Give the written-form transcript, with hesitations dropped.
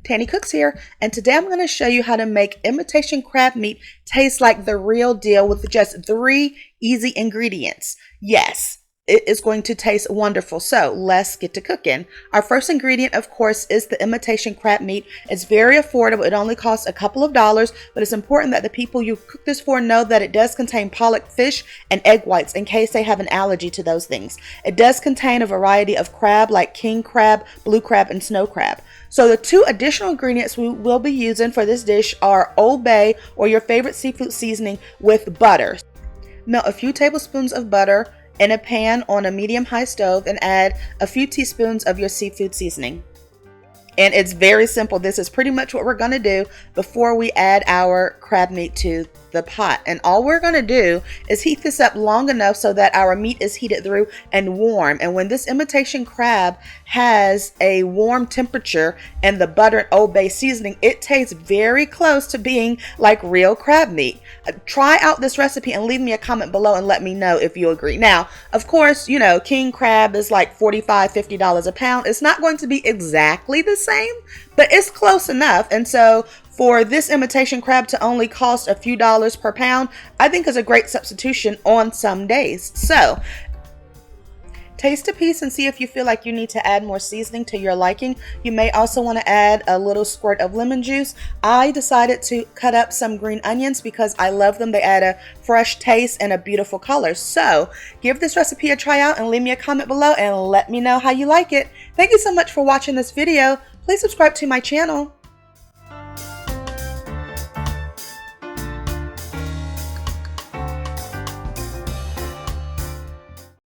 Tanny Cooks here, and today I'm going to show you how to make imitation crab meat taste like the real deal with just 3 easy ingredients. Yes, it is going to taste wonderful, so let's get to cooking. Our first ingredient, of course, is the imitation crab meat. It's very affordable. It only costs a couple of dollars, but it's important that the people you cook this for know that it does contain pollock fish and egg whites in case they have an allergy to those things. It does contain a variety of crab like king crab, blue crab, and snow crab. So the 2 additional ingredients we will be using for this dish are Old Bay or your favorite seafood seasoning with butter. Melt a few tablespoons of butter in a pan on a medium-high stove and add a few teaspoons of your seafood seasoning. And it's very simple. This is pretty much what we're going to do before we add our crab meat to the pot. And all we're going to do is heat this up long enough so that our meat is heated through and warm. And when this imitation crab has a warm temperature and the butter and Old Bay seasoning, it tastes very close to being like real crab meat. Try out this recipe and leave me a comment below and let me know if you agree. Now, of course, you know, king crab is like $45, $50 a pound. It's not going to be exactly the same, but it's close enough. And so for this imitation crab to only cost a few dollars per pound, I think is a great substitution on some days. So taste a piece and see if you feel like you need to add more seasoning to your liking. You may also want to add a little squirt of lemon juice. I decided to cut up some green onions because I love them. They add a fresh taste and a beautiful color. So give this recipe a try out and leave me a comment below and let me know how you like it. Thank you so much for watching this video. Please subscribe to my channel.